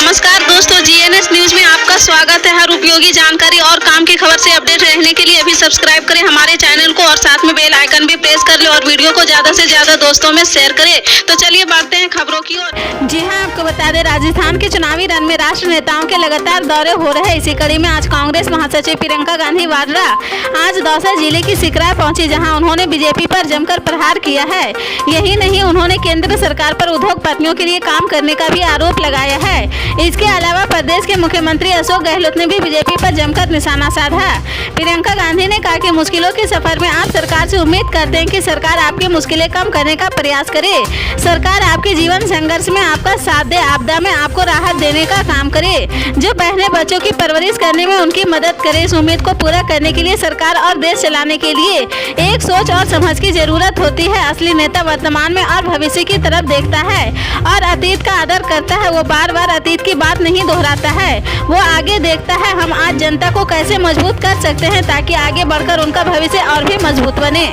नमस्कार दोस्तों, GNS news में आपका स्वागत है। हर उपयोगी जानकारी और काम की खबर से अपडेट रहने के लिए अभी सब्सक्राइब करें हमारे चैनल को और साथ में बेल आइकन भी प्रेस कर ले और वीडियो को ज्यादा से ज्यादा दोस्तों में शेयर करें। तो चलिए बढ़ते हैं खबरों की ओर। जी हां, आपको बता दें, राजस्थान के चुनावी रण में राष्ट्र नेताओं के लगातार दौरे हो रहे हैं। इसी कड़ी में आज कांग्रेस महासचिव प्रियंका गांधी वाड्रा आज दौसा जिले की सिकरा पहुंची, जहां उन्होंने बीजेपी पर जमकर प्रहार किया है। यही नहीं, उन्होंने केंद्र सरकार पर उद्योगपतियों के लिए काम करने का भी आरोप लगाया है। इसके अलावा प्रदेश के मुख्यमंत्री अशोक गहलोत ने भी बीजेपी पर जमकर निशाना साधा। प्रियंका गांधी ने कहा कि मुश्किलों के सफर में आप सरकार से उम्मीद करते हैं कि सरकार आपकी मुश्किलें कम करने का प्रयास करे, सरकार आपके जीवन संघर्ष में आपका साथ दे, आपदा में आपको राहत देने का काम करे, जो बहने बच्चों की परवरिश करने में उनकी मदद करे। इस उम्मीद को पूरा करने के लिए सरकार और देश चलाने के लिए एक सोच और समझ की जरूरत होती है। असली नेता वर्तमान में और भविष्य की तरफ देखता है और अतीत का आदर करता है। वो बार बार अतीत की बात नहीं दोहराता है, वो आगे देखता है हम आज जनता को कैसे मजबूत कर सकते हैं ताकि आगे बढ़कर उनका भविष्य और भी मजबूत बने।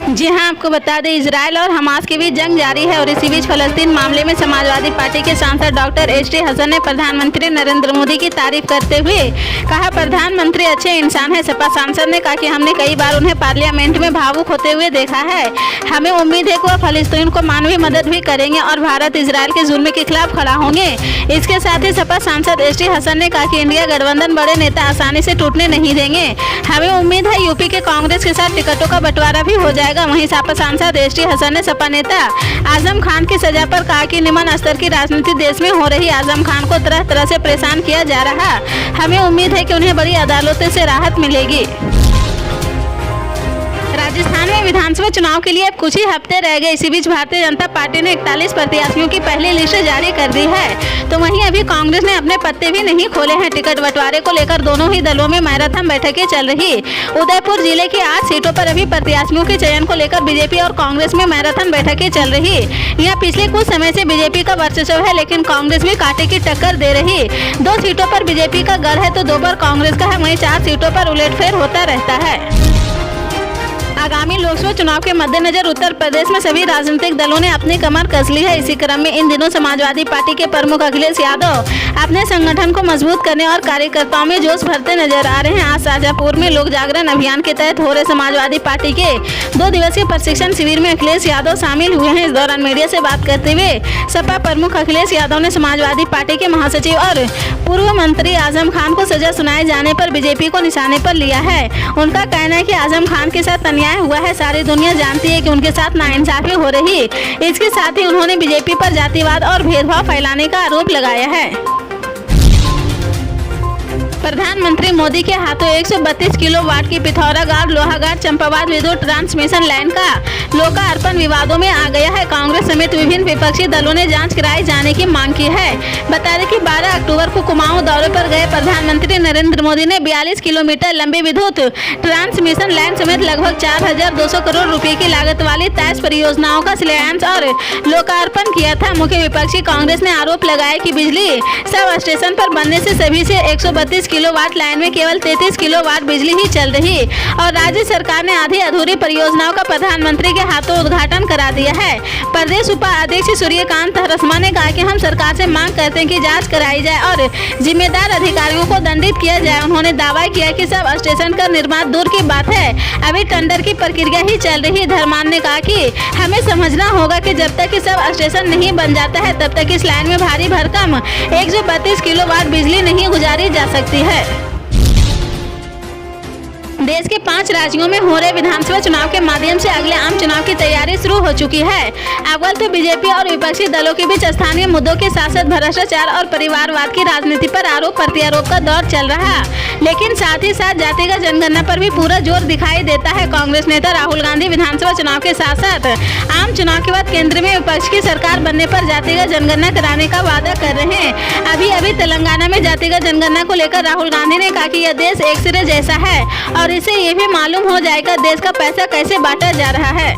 जी हां, आपको बता दें, इजराइल और हमास के बीच जंग जारी है और इसी बीच फलस्तीन मामले में समाजवादी पार्टी के सांसद डॉक्टर एचडी हसन ने प्रधानमंत्री नरेंद्र मोदी की तारीफ करते हुए कहा, प्रधानमंत्री अच्छे इंसान है। सपा सांसद ने कहा कि हमने कई बार उन्हें पार्लियामेंट में भावुक होते हुए देखा है। हमें उम्मीद है कि वह फलस्तीन को मानवीय मदद भी करेंगे और भारत इजराइल के जुल्म के खिलाफ खड़ा होंगे। इसके साथ ही सपा सांसद एचडी हसन ने कहा कि इंडिया गठबंधन बड़े नेता आसानी से टूटने नहीं देंगे। हमें उम्मीद है यूपी के कांग्रेस के साथ टिकटों का बंटवारा भी हो जाएगा। वहीं सपा सांसद एचडी हसन ने सपा नेता आजम खान की सजा पर कहा कि निम्न स्तर की राजनीति देश में हो रही, आजम खान को तरह तरह से परेशान किया जा रहा। हमें उम्मीद है कि उन्हें बड़ी अदालतों से राहत मिलेगी। राजस्थान में विधानसभा चुनाव के लिए अब कुछ ही हफ्ते रह गए। इसी बीच भारतीय जनता पार्टी ने 41 प्रत्याशियों की पहली लिस्ट जारी कर दी है, तो वहीं अभी कांग्रेस ने अपने पत्ते भी नहीं खोले हैं। टिकट बंटवारे को लेकर दोनों ही दलों में मैराथन बैठकें चल रही। उदयपुर जिले की 8 सीटों पर अभी प्रत्याशियों के चयन को लेकर बीजेपी और कांग्रेस में मैराथन बैठकें चल रही। यहाँ पिछले कुछ समय से बीजेपी का वर्चस्व है, लेकिन कांग्रेस भी कांटे की टक्कर दे रही। 2 सीटों पर बीजेपी का गढ़ है तो 2 पर कांग्रेस का है। वहीं 4 सीटों पर उलटफेर होता रहता है। आगामी लोकसभा चुनाव के मद्देनजर उत्तर प्रदेश में सभी राजनीतिक दलों ने अपनी कमर कस ली है। इसी क्रम में इन दिनों समाजवादी पार्टी के प्रमुख अखिलेश यादव अपने संगठन को मजबूत करने और कार्यकर्ताओं में जोश भरते नजर आ रहे हैं। आज शाजापुर में लोक जागरण अभियान के तहत हो रहे समाजवादी पार्टी के 2 दिवसीय प्रशिक्षण शिविर में अखिलेश यादव शामिल हुए हैं। इस दौरान मीडिया से बात करते हुए सपा प्रमुख अखिलेश यादव ने समाजवादी पार्टी के महासचिव और पूर्व मंत्री आजम खान को सजा सुनाए जाने पर बीजेपी को निशाने पर लिया है। उनका कहना है कि आजम खान के साथ अन्याय हुआ है, सारी दुनिया जानती है कि उनके साथ नाइंसाफी हो रही। इसके साथ ही उन्होंने बीजेपी पर जातिवाद और भेदभाव फैलाने का आरोप लगाया है। प्रधानमंत्री मोदी के हाथों 132 किलोवाट की पिथौरागढ़ लोहागढ़ चंपावत विद्युत ट्रांसमिशन लाइन का लोकार्पण विवादों में आ गया है। कांग्रेस समेत विभिन्न विपक्षी दलों ने जांच कराए जाने की मांग की है। बता दें कि 12 अक्टूबर को कुमाऊं दौरे पर गए प्रधानमंत्री नरेंद्र मोदी ने 42 किलोमीटर लंबी विद्युत ट्रांसमिशन लाइन समेत लगभग 4200 करोड़ रुपए की लागत वाली 23 परियोजनाओं का शिलान्यास और लोकार्पण किया था। मुख्य विपक्षी कांग्रेस ने आरोप लगाया कि बिजली सब स्टेशन पर बनने से सभी से 132 किलोवाट लाइन में केवल 33 किलोवाट बिजली ही चल रही और राज्य सरकार ने आधी अधूरी परियोजनाओं का प्रधानमंत्री के हाथों उद्घाटन करा दिया है। प्रदेश उपाध्यक्ष सूर्यकांत धरसमा ने कहा कि हम सरकार से मांग करते हैं कि जांच कराई जाए और जिम्मेदार अधिकारियों को दंडित किया जाए। उन्होंने दावा किया कि सब स्टेशन का निर्माण दूर की बात है, अभी टेंडर की प्रक्रिया ही चल रही। धर्मान ने कहा कि हमें समझना होगा कि जब तक सब स्टेशन नहीं बन जाता है तब तक इस लाइन में भारी भरकम 132 किलोवाट बिजली नहीं गुजारी जा सकती है। देश के 5 राज्यों में हो रहे विधानसभा चुनाव के माध्यम से अगले आम चुनाव की तैयारी शुरू हो चुकी है। अव्वल तो बीजेपी और विपक्षी दलों के बीच स्थानीय मुद्दों के साथ साथ भ्रष्टाचार और परिवारवाद की राजनीति पर आरोप प्रत्यारोप का दौर चल रहा, लेकिन साथ ही साथ जातिगत जनगणना पर भी पूरा जोर दिखाई देता है। कांग्रेस नेता राहुल गांधी विधानसभा चुनाव के साथ साथ आम चुनाव के बाद केंद्र में विपक्ष की सरकार बनने पर जातिगत जनगणना कराने का वादा कर रहे हैं। अभी तेलंगाना में जातिगत जनगणना को लेकर राहुल गांधी ने कहा कि यह देश एक सिरे जैसा है और इससे ये भी मालूम हो जाएगा देश का पैसा कैसे बांटा जा रहा है।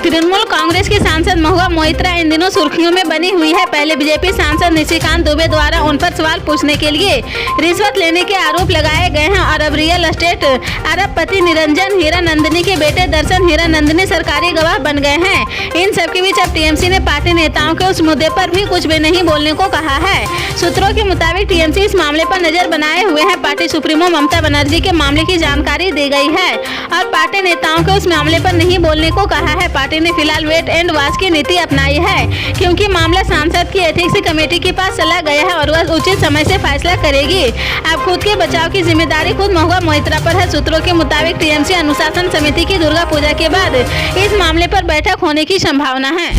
तृणमूल कांग्रेस की सांसद महुआ मोइत्रा इन दिनों सुर्खियों में बनी हुई है। पहले बीजेपी सांसद निशिकांत दुबे द्वारा उन पर सवाल पूछने के लिए रिश्वत लेने के आरोप लगाए गए हैं और अब रियल एस्टेट अरबपति निरंजन हीरानंदनी के बेटे दर्शन हीरानंदनी सरकारी गवाह बन गए हैं। इन सबके बीच अब टीएमसी ने पार्टी नेताओं के उस मुद्दे पर भी कुछ भी नहीं बोलने को कहा है। सूत्रों के मुताबिक टीएमसी इस मामले पर नजर बनाए हुए है। पार्टी सुप्रीमो ममता बनर्जी के मामले की जानकारी दी गई है और पार्टी नेताओं को उस मामले पर नहीं बोलने को कहा है। पार्टी ने फिलहाल वेट एंड वॉच की नीति अपनाई है, क्योंकि मामला सांसद की एथिक्स कमेटी के पास चला गया है और वह उचित समय से फैसला करेगी। अब खुद के बचाव की जिम्मेदारी खुद महुआ मोइत्रा पर है। सूत्रों के मुताबिक टीएमसी अनुशासन समिति की दुर्गा पूजा के बाद इस मामले पर बैठक होने की संभावना है।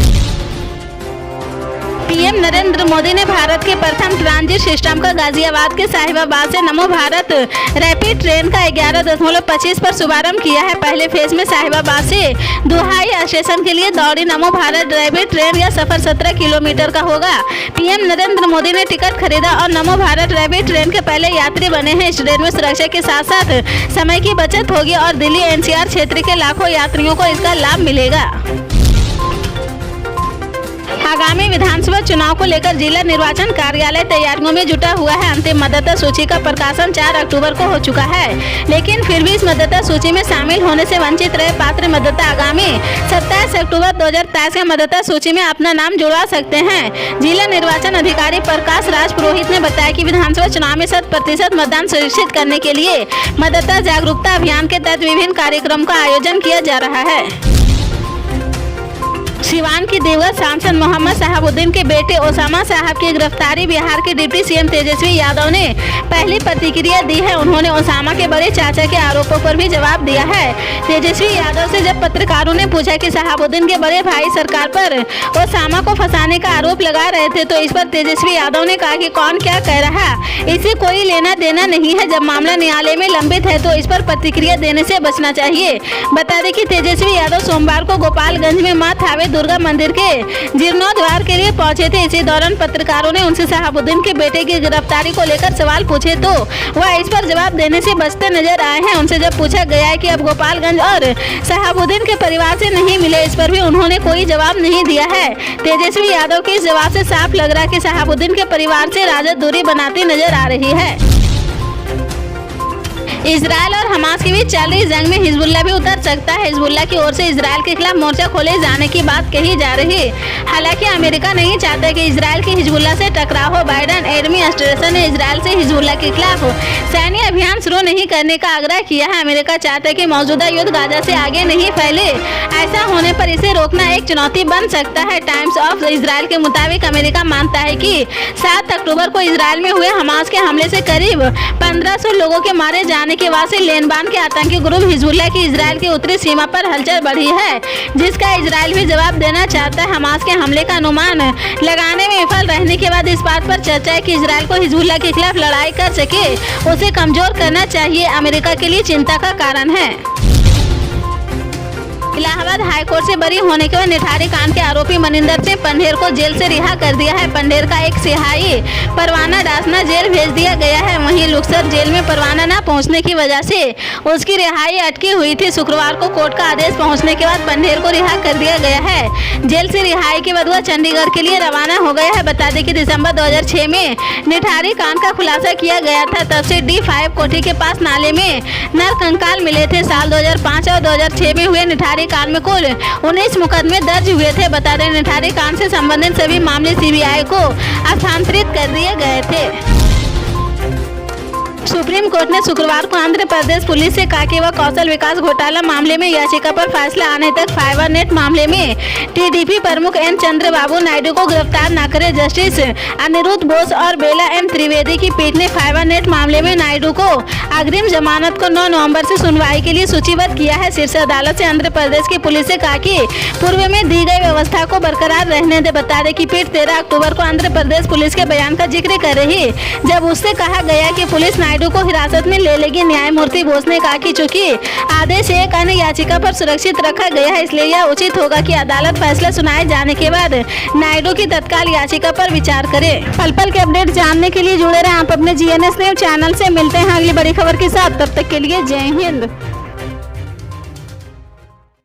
पीएम नरेंद्र मोदी ने भारत के प्रथम ट्रांजिट सिस्टम का गाजियाबाद के साहिबाबाद से नमो भारत रैपिड ट्रेन का 11.25 पर शुभारंभ किया है। पहले फेज में साहिबाबाद से दुहाई स्टेशन के लिए दौड़ी नमो भारत रैपिड ट्रेन यह सफर 17 किलोमीटर का होगा। पीएम नरेंद्र मोदी ने टिकट खरीदा और नमो भारत रैपिड ट्रेन के पहले यात्री बने हैं। इस ट्रेन में सुरक्षा के साथ साथ समय की बचत होगी और दिल्ली एनसीआर क्षेत्र के लाखों यात्रियों को इसका लाभ मिलेगा। आगामी विधानसभा चुनाव को लेकर जिला निर्वाचन कार्यालय तैयारियों में जुटा हुआ है। अंतिम मतदाता सूची का प्रकाशन 4 अक्टूबर को हो चुका है, लेकिन फिर भी इस मतदाता सूची में शामिल होने से वंचित रहे पात्र मतदाता आगामी 27 अक्टूबर 2023 के मतदाता सूची में अपना नाम जुड़वा सकते हैं। जिला निर्वाचन अधिकारी प्रकाश राज पुरोहित ने बताया कि विधानसभा चुनाव में 100% मतदान सुनिश्चित करने के लिए मतदाता जागरूकता अभियान के तहत विभिन्न कार्यक्रम का आयोजन किया जा रहा है। सिवान की दिवंगत सांसद मोहम्मद शहाबुद्दीन के बेटे ओसामा साहब की गिरफ्तारी बिहार के डिप्टी सीएम तेजस्वी यादव ने पहली प्रतिक्रिया दी है। उन्होंने ओसामा के बड़े चाचा के आरोपों पर भी जवाब दिया है। तेजस्वी यादव से जब पत्रकारों ने पूछा कि शहाबुद्दीन के बड़े भाई सरकार पर ओसामा को फंसाने का आरोप लगा रहे थे, तो इस पर तेजस्वी यादव ने कहा कि कौन क्या कह रहा, इसे कोई लेना देना नहीं है। जब मामला न्यायालय में लंबित है तो इस पर प्रतिक्रिया देने से बचना चाहिए। बता दें कि तेजस्वी यादव सोमवार को गोपालगंज में मां थावे दुर्गा मंदिर के जीर्णोद्धार के लिए पहुंचे थे। इसी दौरान पत्रकारों ने उनसे शहाबुद्दीन के बेटे की गिरफ्तारी को लेकर सवाल पूछे तो वह इस पर जवाब देने से बचते नजर आए हैं। उनसे जब पूछा गया है कि अब गोपालगंज और शहाबुद्दीन के परिवार से नहीं मिले, इस पर भी उन्होंने कोई जवाब नहीं दिया है। तेजस्वी यादव के इस जवाब से साफ लग रहा है कि शहाबुद्दीन के परिवार से राजद दूरी बनाती नजर आ रही है। इजरायल और हमास के बीच चल रही जंग में हिजबुल्लाह भी उतर सकता है। हिजबुल्लाह की ओर से इजरायल के खिलाफ मोर्चा खोले जाने की बात कही जा रही है। हालांकि अमेरिका नहीं चाहता कि इजरायल की हिजबुल्लाह से टकराव हो। बाइडेन एडमिनिस्ट्रेशन ने इजरायल से हिजबुल्लाह के खिलाफ सैन्य अभियान शुरू नहीं करने का आग्रह किया है। अमेरिका चाहता है कि मौजूदा युद्ध गाजा से आगे नहीं फैले। ऐसा होने पर इसे रोकना एक चुनौती बन सकता है। टाइम्स ऑफ इजरायल के मुताबिक अमेरिका मानता है कि 7 अक्टूबर को इजरायल में हुए हमास के हमले से करीब 1500 लोगों के मारे जाने के बाद से लेबनान के आतंकी ग्रुप हिजबुल्लाह की इजरायल की उत्तरी सीमा पर हलचल बढ़ी है, जिसका इजरायल भी जवाब देना चाहता है। हमास के हमले का अनुमान लगाने में विफल रहने के बाद इस बात पर चर्चा है कि इजरायल को हिजबुल्लाह के खिलाफ लड़ाई कर सके उसे कमजोर करना चाहिए, अमेरिका के लिए चिंता का कारण है। इलाहाबाद हाईकोर्ट से बरी होने के बाद निठारी कांड के आरोपी मनिंदर सिंह पंढेर को जेल से रिहा कर दिया है। पंढेर का एक सिहाई परवाना डासना जेल भेज दिया गया है। वहीं लुक्सर जेल में परवाना न पहुंचने की वजह से उसकी रिहाई अटकी हुई थी। शुक्रवार को कोर्ट का आदेश पहुंचने के बाद पंढेर को रिहा कर दिया गया है। जेल से रिहाई के बाद वह चंडीगढ़ के लिए रवाना हो गया है। बता दें कि दिसंबर 2006 में निठारी कांड का खुलासा किया गया था। तब से D5 कोठी के पास नाले में नरकंकाल मिले थे। साल 2005 और 2006 में हुए निठारी कांड में कुल 19 मुकदमे दर्ज हुए थे। बता दें निठारी कांड से संबंधित सभी मामले CBI को हस्तांतरित कर दिए गए थे। सुप्रीम कोर्ट ने शुक्रवार को आंध्र प्रदेश पुलिस से कहा कि वह कौशल विकास घोटाला मामले में याचिका पर फैसला आने तक फाइबर नेट मामले में TDP प्रमुख N चंद्रबाबू नायडू को गिरफ्तार न करे। जस्टिस अनिरुद्ध बोस और बेला M त्रिवेदी की पीठ ने फाइबर नेट मामले में नायडू को अग्रिम जमानत को 9 नवंबर से सुनवाई के लिए सूचीबद्ध किया है। शीर्ष अदालत से आंध्र प्रदेश की पुलिस से कहा कि पूर्व में दी गई व्यवस्था को बरकरार रहने दे। बता दें कि पीठ 13 अक्टूबर को आंध्र प्रदेश पुलिस के बयान का जिक्र कर रही, जब उससे कहा गया कि पुलिस नायडू को हिरासत में ले लेगी। न्यायमूर्ति बोस ने कहा कि चूंकि आदेश एक अन्य याचिका पर सुरक्षित रखा गया है, इसलिए यह उचित होगा कि अदालत फैसला सुनाए जाने के बाद नायडू की तत्काल याचिका पर विचार करे। पल पल के अपडेट जानने के लिए जुड़े रहें आप अपने GNS न्यूज चैनल से। मिलते हैं अगली बड़ी खबर के साथ, तब तक के लिए जय हिंद।